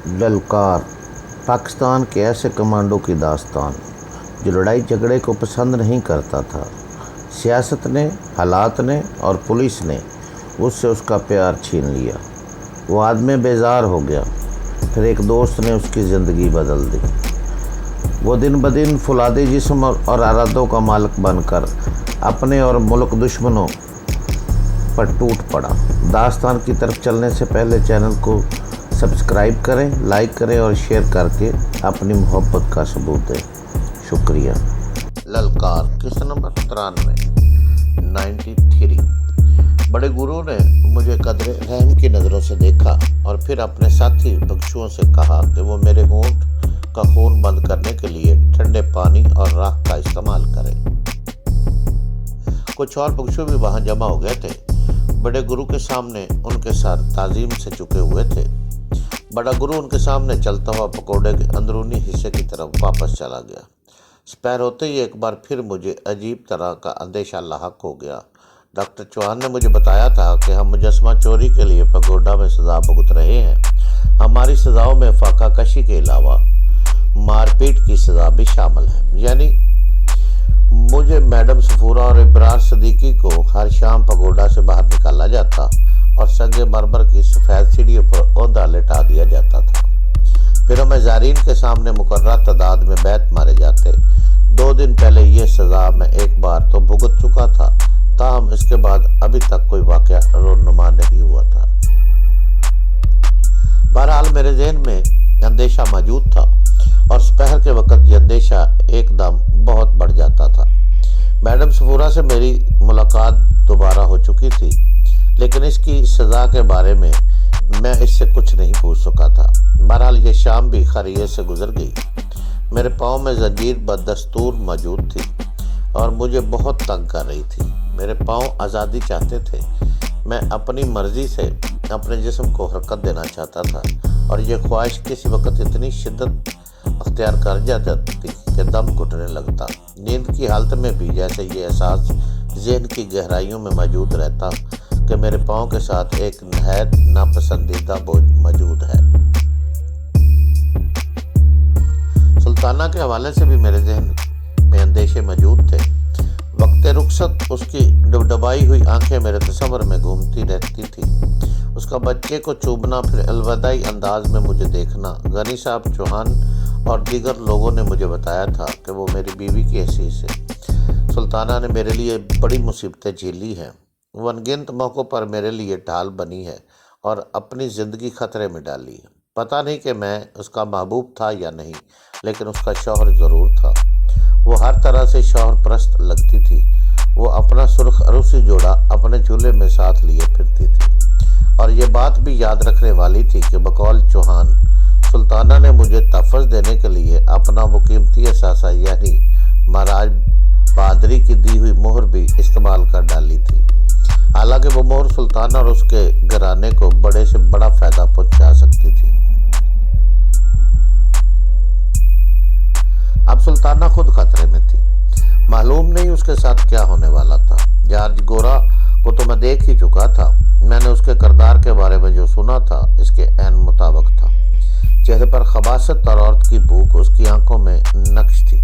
ललकार पाकिस्तान के ऐसे कमांडो की दास्तान जो लड़ाई झगड़े को पसंद नहीं करता था। सियासत ने, हालात ने और पुलिस ने उससे उसका प्यार छीन लिया। वो आदमी बेजार हो गया। फिर एक दोस्त ने उसकी ज़िंदगी बदल दी। वो दिन ब दिन फुलादी जिस्म और इरादों का मालिक बनकर अपने और मुल्क दुश्मनों पर टूट पड़ा। दास्तान की तरफ चलने से पहले चैनल को सब्सक्राइब करें, लाइक करें और शेयर करके अपनी मोहब्बत का सबूत दें। शुक्रिया। ललकार किस्त नंबर 93। बड़े गुरु ने मुझे कदरे रहम की नज़रों से देखा और फिर अपने साथी भिक्षुओं से कहा कि वो मेरे होंठ का खून बंद करने के लिए ठंडे पानी और राख का इस्तेमाल करें। कुछ और भिक्षु भी वहाँ जमा हो गए थे। बड़े गुरु के सामने उनके सर ताजीम से झुके हुए थे। बड़ा गुरु उनके सामने चलता हुआ पकौड़े के अंदरूनी हिस्से की तरफ वापस चला गया। दोपहर होते ही एक बार फिर मुझे अजीब तरह का अंदेशा लाहक हो गया। डॉक्टर चौहान ने मुझे बताया था कि हम मुजस्समा चोरी के लिए पगोडा में सज़ा भुगत रहे हैं। हमारी सज़ाओं में फाका कशी के अलावा मारपीट की सज़ा भी शामिल है। यानी मुझे मैडम सफूरा और इब्रार सदीकी को हर शाम पगोडा से बाहर निकाला जाता और संगे मरमर की सफ़ेद सीढ़ियों पर औंधा लिटा दिया जाता था। फिर हमें ज़ारीन के सामने मुकर्रर तादाद में बैत मारे जाते। 2 दिन पहले ये सज़ा मैं एक बार तो भुगत चुका था, ताहम इसके बाद अभी तक कोई वाक़या रोनुमा नहीं हुआ था। बहरहाल मेरे जहन में अंदेशा मौजूद था और दोपहर के वक्त यह अंदेशा एकदम बहुत बढ़ जाता था। मैडम सफूरा से मेरी मुलाकात दोबारा हो चुकी थी, लेकिन इसकी सज़ा के बारे में मैं इससे कुछ नहीं पूछ सका था। बहरहाल ये शाम भी खैरियत से गुजर गई। मेरे पाँव में जंजीर बदस्तूर मौजूद थी और मुझे बहुत तंग कर रही थी। मेरे पाँव आज़ादी चाहते थे। मैं अपनी मर्ज़ी से अपने जिस्म को हरकत देना चाहता था और ये ख्वाहिश किसी वक्त इतनी शिद्दत अख्तियार कर जाती कि दम घुटने लगता। नींद की हालत में भी जैसे ये एहसास ज़हन की गहराइयों में मौजूद रहता कि मेरे पाँव के साथ एक नहायत नापसंदीदा बोझ मौजूद है। सुल्ताना के हवाले से भी मेरे जहन में अंदेशे मौजूद थे। वक्त रुखसत उसकी डबडबाई हुई आंखें मेरे तस्वर में घूमती रहती थी। उसका बच्चे को चूमना, फिर अलविदाई अंदाज में मुझे देखना। गनी साहब चौहान और दीगर लोगों ने मुझे बताया था कि वो मेरी बीवी की हैसियत से सुल्ताना ने मेरे लिए बड़ी मुसीबतें झेली हैं। वो अनगिनत मौक़ों पर मेरे लिए ढाल बनी है और अपनी ज़िंदगी खतरे में डाली है। पता नहीं कि मैं उसका महबूब था या नहीं, लेकिन उसका शौहर ज़रूर था। वो हर तरह से शौहर परस्त लगती थी। वो अपना सुर्ख अरूसी जोड़ा अपने झूले में साथ लिए फिरती थी और ये बात भी याद रखने वाली थी कि बकौल चौहान सुल्ताना ने मुझे तहफ़्फ़ुज़ देने के लिए अपना वो कीमती असासा यानी महाराज बादरी की दी हुई मोहर भी इस्तेमाल कर डाली थी। हालांकि वो मोहर सुल्ताना और उसके घराने को बड़े से बड़ा फ़ायदा पहुंचा सकती थी। अब सुल्ताना खुद खतरे में थी। मालूम नहीं उसके साथ क्या होने वाला था। जॉर्ज गोरा को तो मैं देख ही चुका था। मैंने उसके किरदार के बारे में जो सुना था इसके ऐन मुताबिक था। चेहरे पर खबासत और औरत की भूख, उसकी आंखों में नक्श थी।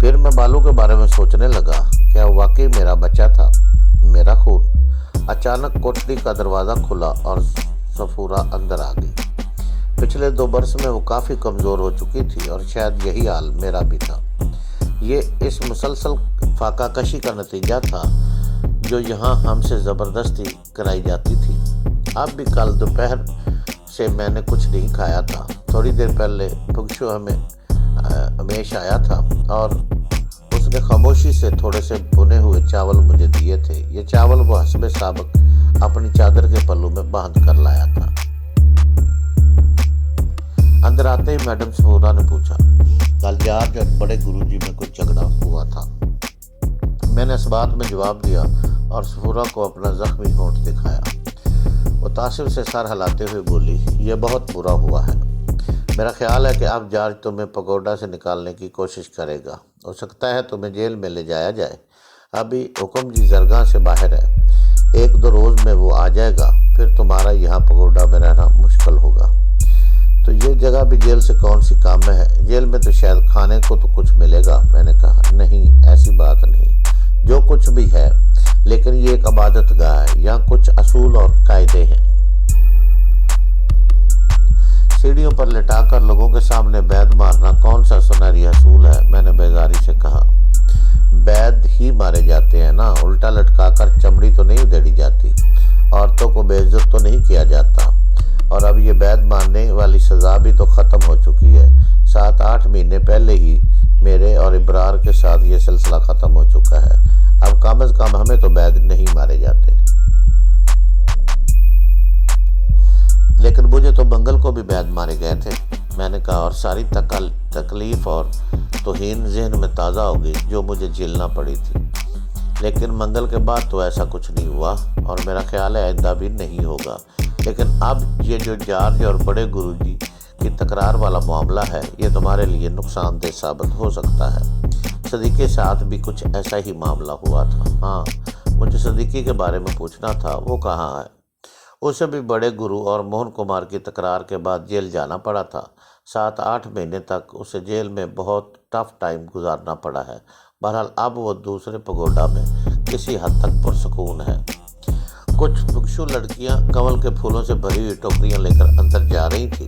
फिर मैं बालू के बारे में सोचने लगा, क्या वाकई मेरा बच्चा था, मेरा खून। अचानक कोठरी का दरवाज़ा खुला और सफूरा अंदर आ गई। पिछले 2 बरस में वो काफ़ी कमज़ोर हो चुकी थी और शायद यही हाल मेरा भी था। ये इस मुसलसल फाका कशी का नतीजा था जो यहाँ हमसे ज़बरदस्ती कराई जाती थी। अब भी कल दोपहर से मैंने कुछ नहीं खाया था। थोड़ी देर पहले भिक्षु हमेश आया था और उसने खामोशी से थोड़े से भुने हुए चावल मुझे दिए थे। ये चावल वो हस्बे साबक अपनी चादर के पल्लू में बांध कर लाया था। अंदर आते ही मैडम सफूरा ने पूछा, कल जॉर्ज और बड़े गुरुजी में कुछ झगड़ा हुआ था। मैंने इस बात में जवाब दिया और सफूरा को अपना जख्मी होंठ दिखाया। वो तासिफ से सर हिलाते हुए बोली, यह बहुत बुरा हुआ है। मेरा ख्याल है कि अब जॉर्ज तुम्हें पगोडा से निकालने की कोशिश करेगा। हो सकता है तुम्हें जेल में ले जाया जाए। अभी हुक्म जी जरगाह से बाहर है। 1-2 रोज़ में वो आ जाएगा। फिर तुम्हारा यहाँ पगोडा में रहना मुश्किल होगा। तो ये जगह ابھی جیل سے کون سی کام میں ہے؟ جیل میں تو شاید کھانے کو تو کچھ ملے گا۔ میں نے کہا نہیں، ایسی بات نہیں، جو کچھ بھی ہے، لیکن یہ ایک عبادت گاہ ہے، یہاں کچھ اصول اور قاعدے ہیں۔ سیڑھیوں پر لٹا کر لوگوں کے سامنے بیعت مارنا کون سا سنہری اصول ہے؟ میں نے بیزاری سے کہا۔ بیعت ہی مارے جاتے ہیں نا، الٹا لٹکا کر چمڑی تو نہیں ادھیڑی جاتی، عورتوں کو بے عزت تو نہیں کیا جاتا۔ اور اب یہ بیعت مارنے والی سزا بھی تو ختم ہو چکی ہے۔ 7-8 مہینے پہلے ہی میرے اور ابرار کے ساتھ یہ سلسلہ ختم ہو چکا ہے۔ اب کم از کم ہمیں تو بیعت نہیں مارے جاتے۔ لیکن مجھے تو منگل کو بھی بیعت مارے گئے تھے۔ میں نے کہا، اور ساری تکلیف اور توہین ذہن میں تازہ ہوگی جو مجھے جھیلنا پڑی تھی۔ لیکن منگل کے بعد تو ایسا کچھ نہیں ہوا، اور میرا خیال ہے آئندہ بھی نہیں ہوگا۔ لیکن اب یہ جو جارج اور بڑے گرو جی کی تکرار والا معاملہ ہے، یہ تمہارے لیے نقصان دہ ثابت ہو سکتا ہے۔ صدیقی کے ساتھ بھی کچھ ایسا ہی معاملہ ہوا تھا۔ ہاں، مجھے صدیقی کے بارے میں پوچھنا تھا، وہ کہاں ہے؟ اسے بھی بڑے گرو اور موہن کمار کی تکرار کے بعد جیل جانا پڑا تھا۔ 7-8 مہینے تک اسے جیل میں بہت ٹف ٹائم گزارنا پڑا ہے۔ بہرحال اب وہ دوسرے پگوڈا میں کسی حد تک پرسکون ہے۔ کچھ بھکشو لڑکیاں کنول کے پھولوں سے بھری ہوئی ٹوکریاں لے کر اندر جا رہی تھیں۔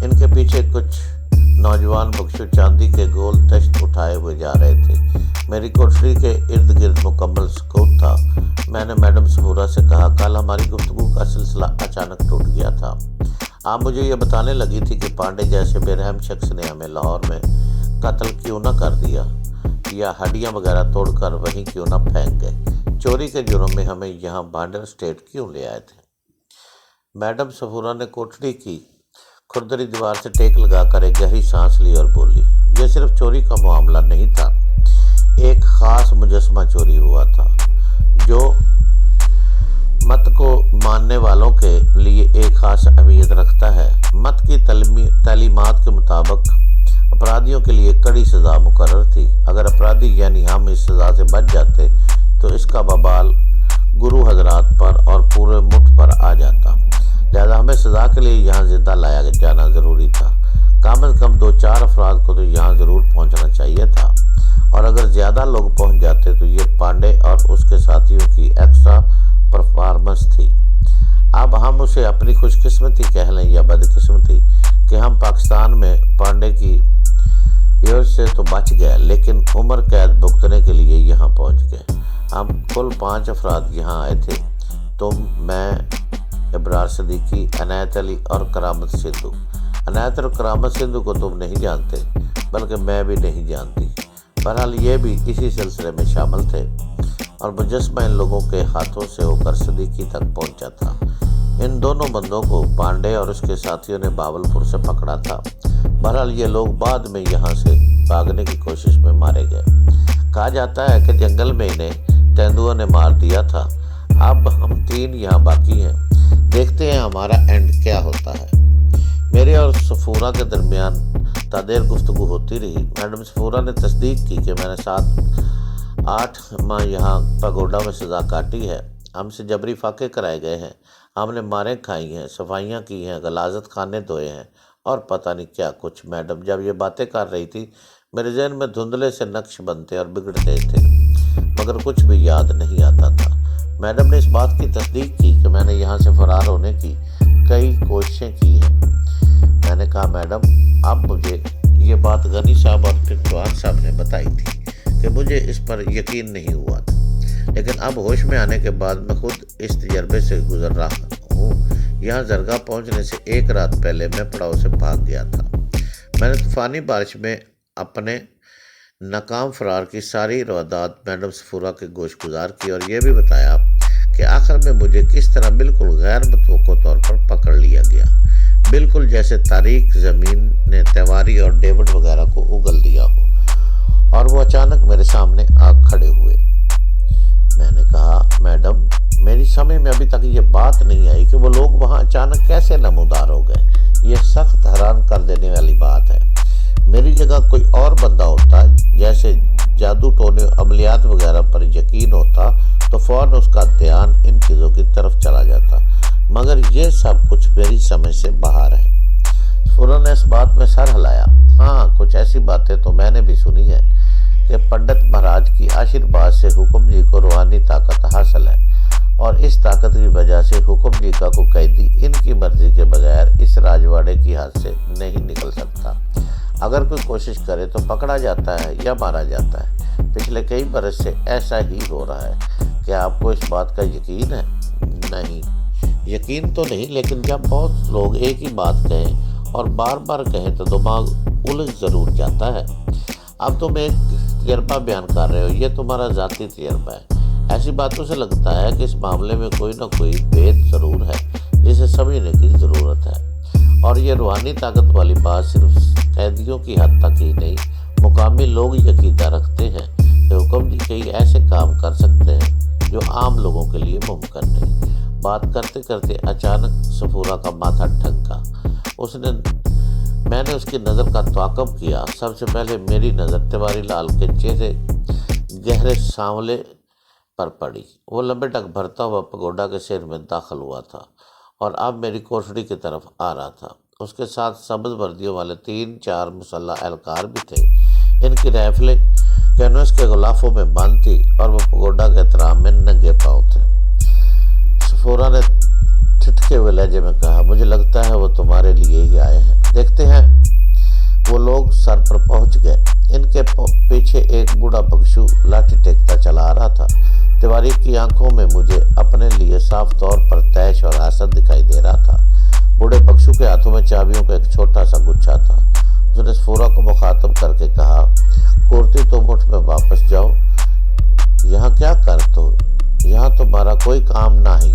ان کے پیچھے کچھ نوجوان بھکشو چاندی کے گول تشت اٹھائے ہوئے جا رہے تھے۔ میری کوٹھری کے ارد گرد مکمل سکوت تھا۔ میں نے میڈم صفورہ سے کہا، کل ہماری گفتگو کا سلسلہ اچانک ٹوٹ گیا تھا۔ آپ مجھے یہ بتانے لگی تھی کہ پانڈے جیسے بے رحم شخص نے ہمیں لاہور میں قتل کیوں نہ کر دیا، یا ہڈیاں وغیرہ توڑ کر وہیں کیوں نہ پھینک گئے۔ چوری کے جرم میں ہمیں یہاں بانڈر اسٹیٹ کیوں لے آئے تھے؟ میڈم صفورہ نے کوٹھری کی کھردری دیوار سے ٹیک لگا کر ایک گہری سانس لی اور بولی، یہ صرف چوری کا معاملہ نہیں تھا، ایک خاص مجسمہ چوری ہوا تھا جو مت کو ماننے والوں کے لیے ایک خاص اہمیت رکھتا ہے۔ مت کی تعلیمات کے مطابق اپرادھیوں کے لیے کڑی سزا مقرر تھی۔ اگر اپرادھی یعنی ہم اس سزا سے بچ جاتے تو اس کا وبال گرو حضرات پر اور پورے مٹھ پر آ جاتا، لہذا ہمیں سزا کے لیے یہاں زندہ لایا جانا ضروری تھا۔ کم از کم 2-4 افراد کو تو یہاں ضرور پہنچنا چاہیے تھا، اور اگر زیادہ لوگ پہنچ جاتے تو یہ پانڈے اور اس کے ساتھیوں کی ایکسٹرا پرفارمنس تھی۔ اب ہم اسے اپنی خوش قسمتی کہہ لیں یا بدقسمتی کہ ہم پاکستان میں پانڈے کی یوز سے تو بچ گئے، لیکن عمر قید بھگتنے کے لیے یہاں پہنچ گئے۔ ہم کل 5 افراد یہاں آئے تھے، تم، میں، ابرار صدیقی، عنایت علی اور کرامت سندھو۔ عنایت اور کرامت سندھو کو تم نہیں جانتے، بلکہ میں بھی نہیں جانتی۔ بہرحال یہ بھی اسی سلسلے میں شامل تھے، اور مجسمہ ان لوگوں کے ہاتھوں سے ہو کر صدیقی تک پہنچا تھا۔ ان دونوں بندوں کو پانڈے اور اس کے ساتھیوں نے باولپور سے پکڑا تھا۔ بہرحال یہ لوگ بعد میں یہاں سے بھاگنے کی کوشش میں مارے گئے۔ کہا جاتا ہے کہ جنگل میں انہیں تیندوؤں نے مار دیا تھا۔ اب ہم 3 یہاں باقی ہیں، دیکھتے ہیں ہمارا اینڈ کیا ہوتا ہے۔ میرے اور صفورہ کے درمیان تادیر گفتگو ہوتی رہی۔ میڈم صفورہ نے تصدیق کی کہ میں نے 7-8 ماہ یہاں پگوڈا میں سزا کاٹی ہے۔ ہم سے جبری فاقے کرائے گئے ہیں، ہم نے ماریں کھائی ہیں، صفائیاں کی ہیں، غلاظت خانے دھوئے ہیں، اور پتہ نہیں کیا کچھ۔ میڈم جب یہ باتیں کر رہی تھی، میرے ذہن میں دھندلے سے نقش بنتے اور بگڑتے تھے، مگر کچھ بھی یاد نہیں آتا تھا۔ میڈم نے اس بات کی تصدیق کی کہ میں نے یہاں سے فرار ہونے کی کئی کوششیں کی ہیں۔ میں نے کہا، میڈم، اب مجھے یہ بات غنی صاحب اور ٹکوان صاحب نے بتائی تھی کہ مجھے اس پر یقین نہیں ہوا تھا، لیکن اب ہوش میں آنے کے بعد میں خود اس تجربے سے گزر رہا ہوں۔ یہاں زرگاہ پہنچنے سے 1 رات پہلے میں پڑاؤ سے بھاگ گیا تھا۔ میں نے طوفانی بارش میں اپنے ناکام فرار کی ساری روایات میڈم صفورہ کے گوش گزار کی، اور یہ بھی بتایا کہ آخر میں مجھے کس طرح بالکل غیر متوقع طور پر پکڑ لیا گیا، بالکل جیسے تاریک زمین نے تیواری اور ڈیوڈ وغیرہ کو اگل دیا ہو، اور وہ اچانک میرے سامنے آ کھڑے ہوئے۔ میں نے کہا، میڈم، میری سمجھ میں ابھی تک یہ بات نہیں آئی کہ وہ لوگ وہاں اچانک کیسے نمودار ہو گئے۔ یہ سخت حیران کر دینے والی بات ہے۔ میری جگہ کوئی اور بندہ ہوتا، جیسے جادو ٹونے عملیات وغیرہ پر یقین ہوتا، تو فوراً اس کا دھیان ان چیزوں کی طرف چلا جاتا، مگر یہ سب کچھ میری سمجھ سے باہر ہے۔ सफूरा ने इस बात में सर हिलाया। हाँ, कुछ ऐसी बातें तो मैंने भी सुनी है कि पंडित महाराज की आशीर्वाद से हुक्म जी को रूहानी ताकत हासिल है और इस ताकत की वजह से हुक्म जी का कोई कैदी इनकी मर्जी के बगैर इस राजवाड़े की हाथ से नहीं निकल सकता। अगर कोई कोशिश करे तो पकड़ा जाता है या मारा जाता है। पिछले कई बरस से ऐसा ही हो रहा है। क्या आपको इस बात का यकीन है? नहीं, यकीन तो नहीं, लेकिन जब बहुत लोग एक ही बात कहें और बार बार कहें तो दिमाग उलझ ज़रूर जाता है। अब तुम एक तजर्बा बयान कर रहे हो, ये तुम्हारा ज़ाती तजर्बा है। ऐसी बातों से लगता है कि इस मामले में कोई ना कोई भेद ज़रूर है जिसे समझने की ज़रूरत है। और ये रूहानी ताकत वाली बात सिर्फ कैदियों की हद तक ही नहीं, मुकामी लोग यकीन रखते हैं कि हुक्म जी कई ऐसे काम कर सकते हैं जो आम लोगों के लिए मुमकिन नहीं। बात करते करते अचानक सफूरा का माथा ठनका। मैंने उसकी नज़र का ताक़ुब किया। सबसे पहले मेरी नज़र तिवारी लाल के चेहरे गहरे सांवले पर पड़ी। वो लंबे टक भरता हुआ पगोडा के सिर में दाखिल हुआ था और अब मेरी कोठड़ी की तरफ आ रहा था। उसके साथ सब्ज़ वर्दियों वाले 3-4 मुसल्लह एहलकार भी थे। इनकी राइफलें कैनवस के गुलाफों में बंद थी और वो पगोडा के एहतराम में नंगे पाँव थे। सफूरा ने ठिठके हुए लहजे में कहा, मुझे लगता है वो तुम्हारे लिए ही आए हैं। देखते हैं। वो लोग सर पर पहुंच गए। इनके पीछे एक बूढ़ा बख्शू लाठी टेकता चला आ रहा था। तिवारी की आंखों में मुझे अपने लिए साफ तौर पर तैश और हसद दिखाई दे रहा था। बूढ़े बख्शू के हाथों में चाबियों का एक छोटा सा गुच्छा था। उसने सफूरा को मुखातब करके कहा, कुर्ती तो मुठ में वापस जाओ। यहाँ क्या करते हो? यहाँ तुम्हारा कोई काम नहीं।